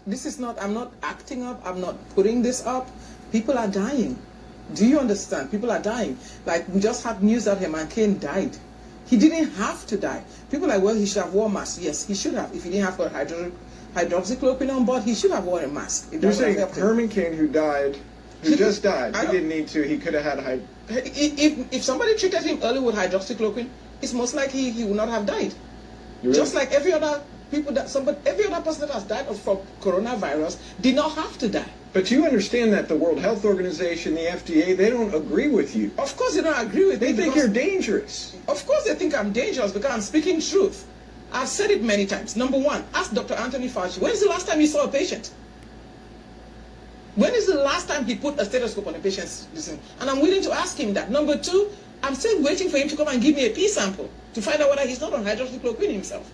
This is not, I'm not acting up, I'm not putting this up. People are dying. Do you understand? People are dying. Like, we just had news that Herman Cain died. He didn't have to die. People are like, well, he should have worn a mask. Yes, he should have. If he didn't have hydroxychloroquine on board, he should have worn a mask. You're saying Herman Cain, who just died, he didn't need to, he could have had If somebody treated him early with hydroxychloroquine, it's most likely he would not have died. Really? Just like every other every other person that has died from coronavirus did not have to die. But you understand that the World Health Organization, the FDA, they don't agree with you. Of course they don't agree with me. They think you're dangerous. Of course they think I'm dangerous because I'm speaking truth. I've said it many times. Number one, ask Dr. Anthony Fauci, when is the last time you saw a patient? When is the last time he put a stethoscope on a patient's listen? And I'm willing to ask him that. Number two, I'm still waiting for him to come and give me a pee sample to find out whether he's not on hydroxychloroquine himself.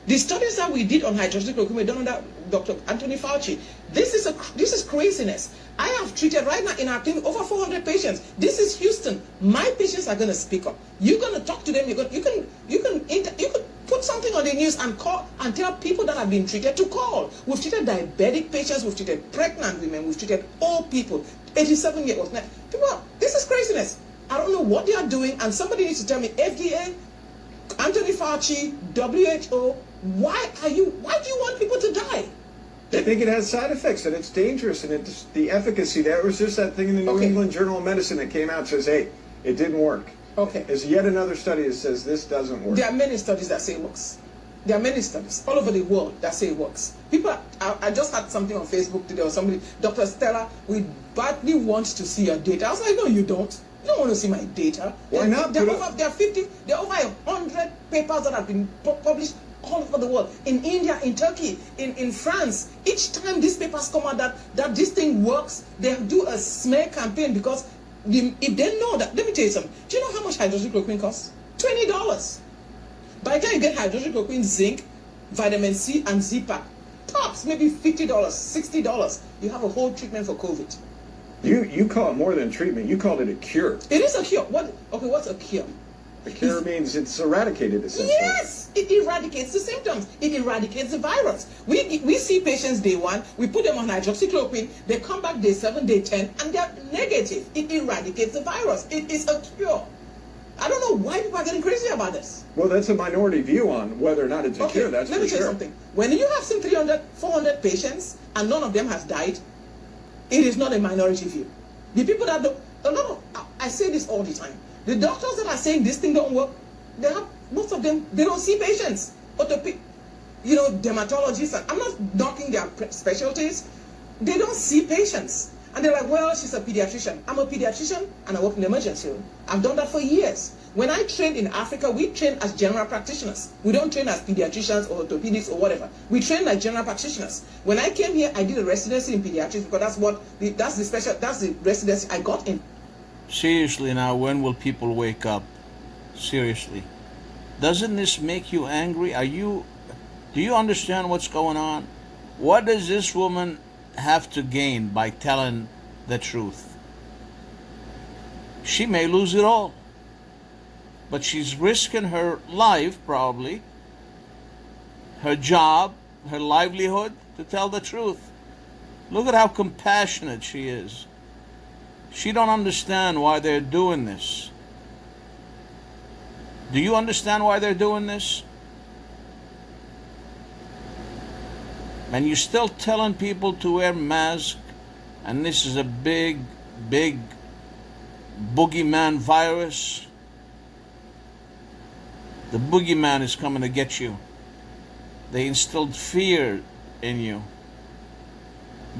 The studies that we did on hydroxychloroquine were done under Dr. Anthony Fauci. This is craziness. I have treated right now in our clinic over 400 patients. This is Houston. My patients are going to speak up. You're going to talk to them. You can put something on the news and call and tell people that have been treated to call. We've treated diabetic patients. We've treated pregnant women. We've treated old people, 87-year-olds. People, this is craziness. I don't know what they are doing, and somebody needs to tell me, FDA, Anthony Fauci, WHO, why do you want people to die? They think it has side effects and it's dangerous and it's the efficacy. There was just that thing in the New England Journal of Medicine that came out and says, hey, it didn't work. Okay. There's yet another study that says this doesn't work. There are many studies that say it works. There are many studies all over the world that say it works. People, I just had something on Facebook today or somebody, Dr. Stella, we badly want to see your data. I was like, no, you don't. You don't want to see my data. Why not? There are over 100 papers that have been published all over the world. In India, in Turkey, in France. Each time these papers come out that this thing works, they do a smear campaign because if they know that, let me tell you something. Do you know how much hydroxychloroquine costs? $20. By the time you get hydroxychloroquine, zinc, vitamin C, and Z-Pack, tops maybe $50, $60. You have a whole treatment for COVID. You call it more than treatment. You called it a cure. It is a cure. What's a cure? A cure means it's eradicated, essentially. Yes, it eradicates the symptoms. It eradicates the virus. We see patients day 1, we put them on hydroxychloroquine, they come back day 7, day 10, and they're negative. It eradicates the virus. It is a cure. I don't know why people are getting crazy about this. Well, that's a minority view on whether or not it's a cure. That's let me tell you something. When you have seen 300, 400 patients and none of them has died, it is not a minority view. The people that I say this all the time. The doctors that are saying this thing don't work, most of them, they don't see patients. Dermatologists, and I'm not knocking their specialties. They don't see patients. And they're like, well, she's a pediatrician. I'm a pediatrician and I work in the emergency room. I've done that for years. When I trained in Africa, we train as general practitioners. We don't train as pediatricians or orthopedics or whatever. We train like general practitioners. When I came here, I did a residency in pediatrics because that's the residency I got in. Seriously now, when will people wake up? Seriously. Doesn't this make you angry? Do you understand what's going on? What does this woman have to gain by telling the truth? She may lose it all. But she's risking her life, probably, her job, her livelihood, to tell the truth. Look at how compassionate she is. She don't understand why they're doing this. Do you understand why they're doing this? And you're still telling people to wear masks, and this is a big, big boogeyman virus. The boogeyman is coming to get you. They instilled fear in you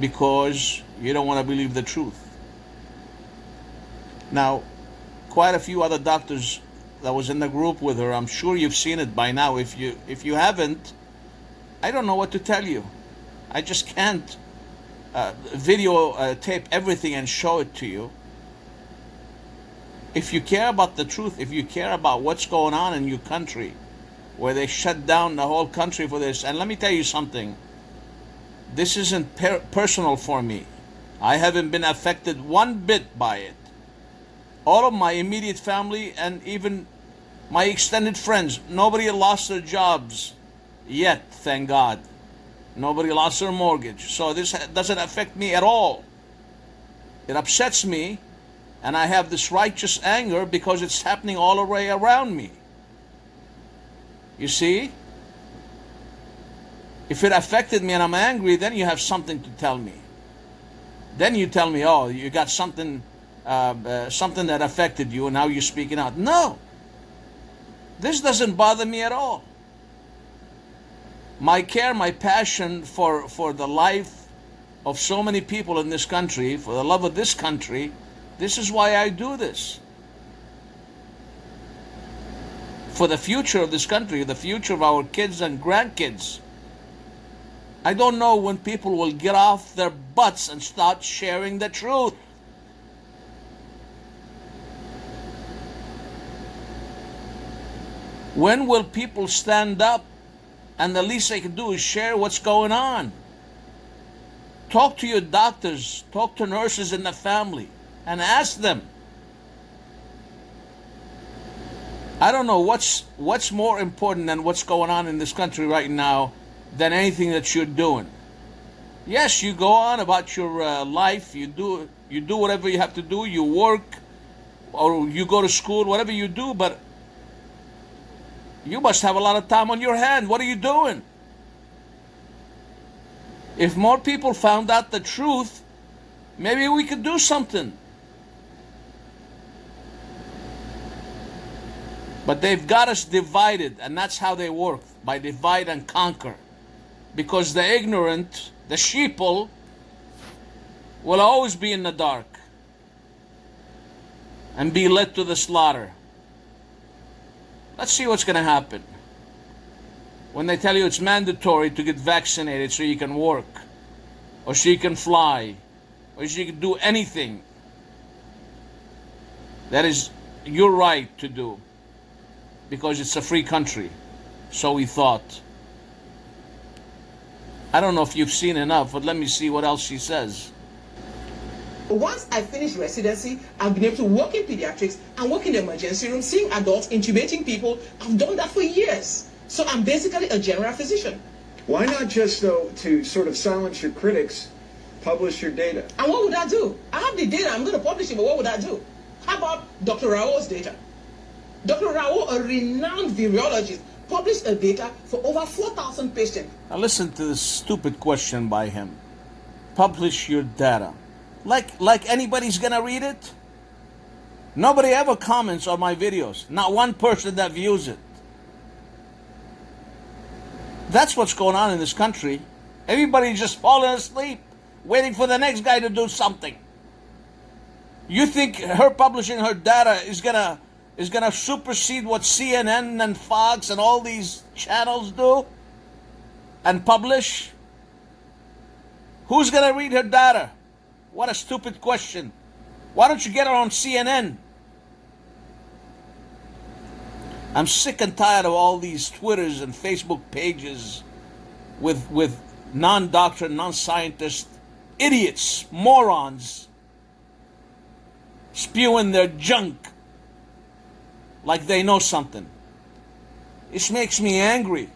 because you don't want to believe the truth. Now, quite a few other doctors that was in the group with her, I'm sure you've seen it by now. If you haven't, I don't know what to tell you. I just can't tape everything and show it to you. If you care about the truth, if you care about what's going on in your country, where they shut down the whole country for this, and let me tell you something, this isn't personal for me. I haven't been affected one bit by it. All of my immediate family and even my extended friends, nobody lost their jobs yet, thank God. Nobody lost their mortgage. So this doesn't affect me at all. It upsets me, and I have this righteous anger because it's happening all the way around me. You see? If it affected me and I'm angry, then you have something to tell me. Then you tell me, oh, you got something that affected you and now you're speaking out. No. This doesn't bother me at all. My care, my passion for the life of so many people in this country, for the love of this country, this is why I do this. For the future of this country, the future of our kids and grandkids. I don't know when people will get off their butts and start sharing the truth. When will people stand up and the least they can do is share what's going on? Talk to your doctors, talk to nurses in the family, and ask them. I don't know what's more important than what's going on in this country right now than anything that you're doing. Yes, you go on about your life, you do whatever you have to do, you work, or you go to school, whatever you do, but you must have a lot of time on your hand. What are you doing? If more people found out the truth, maybe we could do something. But they've got us divided, and that's how they work, by divide and conquer. Because the ignorant, the sheeple, will always be in the dark and be led to the slaughter. Let's see what's going to happen when they tell you it's mandatory to get vaccinated so you can work, or so you can fly, or so you can do anything that is your right to do, because it's a free country. So we thought. I don't know if you've seen enough, but let me see what else she says. Once I finished residency, I've been able to work in pediatrics and work in the emergency room, seeing adults, intubating people. I've done that for years. So I'm basically a general physician. Why not just, though, to sort of silence your critics, publish your data? And what would I do? I have the data, I'm going to publish it, but what would I do? How about Dr. Rao's data? Dr. Rao, a renowned virologist, published a data for over 4,000 patients. Now listen to this stupid question by him. Publish your data. Like anybody's gonna read it? Nobody ever comments on my videos. Not one person that views it. That's what's going on in this country. Everybody's just falling asleep, waiting for the next guy to do something. You think her publishing her data is gonna supersede what CNN and Fox and all these channels do and publish? Who's going to read her data? What a stupid question. Why don't you get her on CNN? I'm sick and tired of all these Twitters and Facebook pages with non-doctor, non-scientist idiots, morons, spewing their junk like they know something. This makes me angry.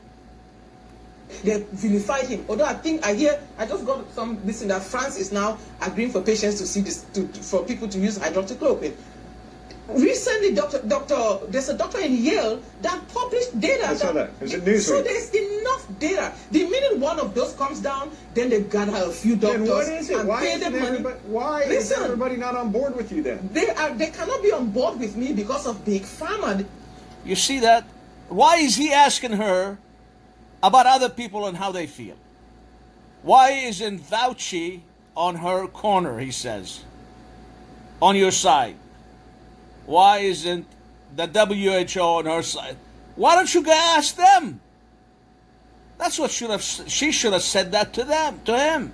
They vilified him. Although I just got some listen that France is now agreeing for patients to see this, for people to use hydroxychloroquine. Recently, there's a doctor in Yale that published data. I saw that. It's a news so there's enough data. The minute one of those comes down, then they gather a few doctors and what is it? and Why pay them money. Why is everybody not on board with you then? They cannot be on board with me because of Big Pharma. You see that? Why is he asking her about other people and how they feel? Why isn't Fauci on her corner, he says, on your side? Why isn't the WHO on her side? Why don't you go ask them? That's what she should have said that to him.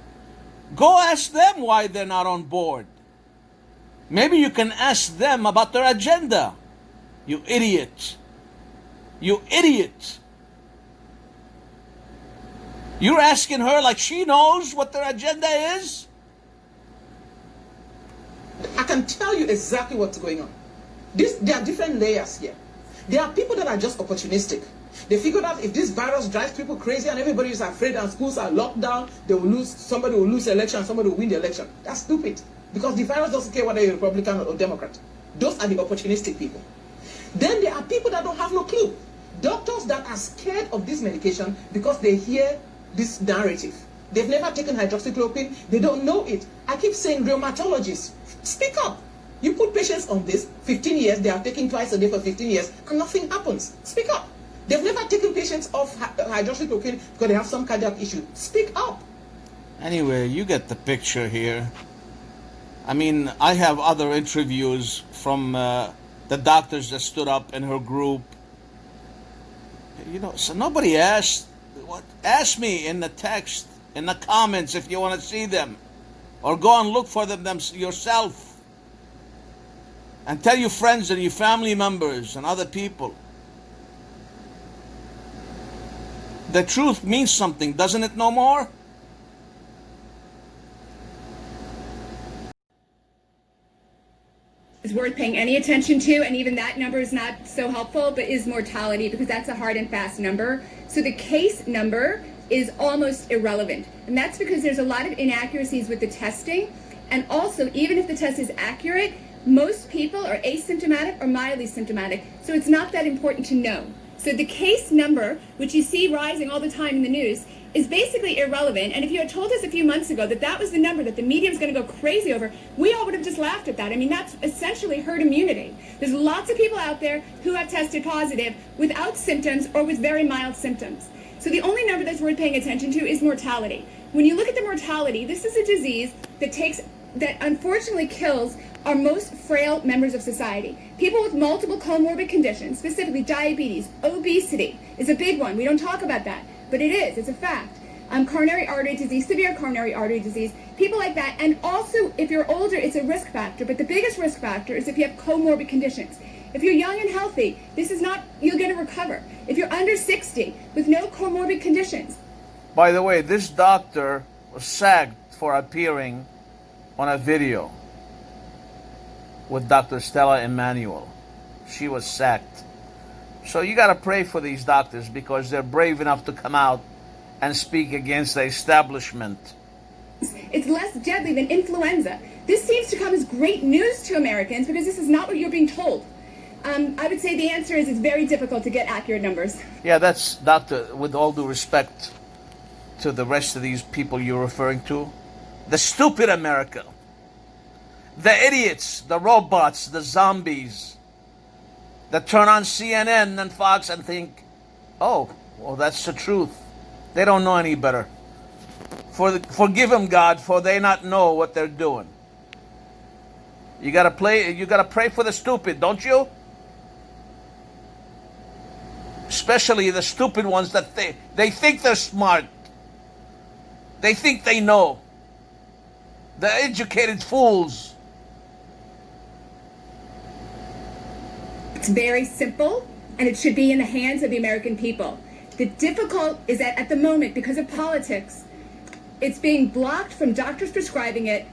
Go ask them why they're not on board. Maybe you can ask them about their agenda. You idiot. You idiot. You're asking her like she knows what their agenda is? I can tell you exactly what's going on. There are different layers here. There are people that are just opportunistic. They figured out if this virus drives people crazy and everybody is afraid and schools are locked down, somebody will lose the election and somebody will win the election. That's stupid. Because the virus doesn't care whether you're Republican or Democrat. Those are the opportunistic people. Then there are people that don't have no clue. Doctors that are scared of this medication because they hear this narrative. They've never taken hydroxychloroquine. They don't know it. I keep saying rheumatologists, speak up. You put patients on this, 15 years, they are taking twice a day for 15 years, and nothing happens. Speak up. They've never taken patients off hydroxychloroquine because they have some cardiac issue. Speak up. Anyway, you get the picture here. I mean, I have other interviews from the doctors that stood up in her group. You know, so nobody asked. Ask me in the text, in the comments if you want to see them. Or go and look for them yourself. And tell your friends and your family members and other people. The truth means something, doesn't it, no more? Is worth paying any attention to, and even that number is not so helpful, but is mortality, because that's a hard and fast number. So the case number is almost irrelevant, and that's because there's a lot of inaccuracies with the testing, and also even if the test is accurate, most people are asymptomatic or mildly symptomatic, so it's not that important to know. So the case number, which you see rising all the time in the news, is basically irrelevant. And if you had told us a few months ago that that was the number that the media was going to go crazy over, we all would have just laughed at that. I mean, that's essentially herd immunity. There's lots of people out there who have tested positive without symptoms or with very mild symptoms. So the only number that's worth paying attention to is mortality. When you look at the mortality, this is a disease that unfortunately kills our most frail members of society. People with multiple comorbid conditions, specifically diabetes, obesity is a big one. We don't talk about that, but it is, it's a fact. Coronary artery disease, severe coronary artery disease, people like that. And also, if you're older, it's a risk factor, but the biggest risk factor is if you have comorbid conditions. If you're young and healthy, you're gonna recover. If you're under 60 with no comorbid conditions. By the way, this doctor was sacked for appearing on a video with Dr. Stella Immanuel. She was sacked. So you got to pray for these doctors because they're brave enough to come out and speak against the establishment. It's less deadly than influenza. This seems to come as great news to Americans because this is not what you're being told. I would say the answer is it's very difficult to get accurate numbers. Yeah, that's, doctor, with all due respect to the rest of these people you're referring to, the stupid America, the idiots, the robots, the zombies that turn on CNN and Fox and think, oh, well, that's the truth. They don't know any better. Forgive them, God, for they not know what they're doing. You gotta pray for the stupid, don't you? Especially the stupid ones that they think they're smart. They think they know. The educated fools. It's very simple, and it should be in the hands of the American people. The difficult is that at the moment, because of politics, it's being blocked from doctors prescribing it,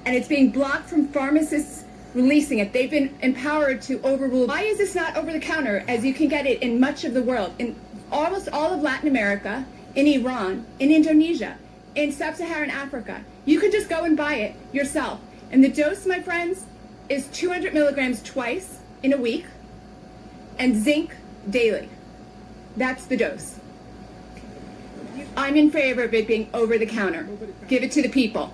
and it's being blocked from pharmacists releasing it. They've been empowered to overrule. Why is this not over the counter, as you can get it in much of the world, in almost all of Latin America, in Iran, in Indonesia, in sub-Saharan Africa? You can just go and buy it yourself. And the dose, my friends, is 200 milligrams twice in a week, and zinc daily. That's the dose. I'm in favor of it being over the counter. Give it to the people.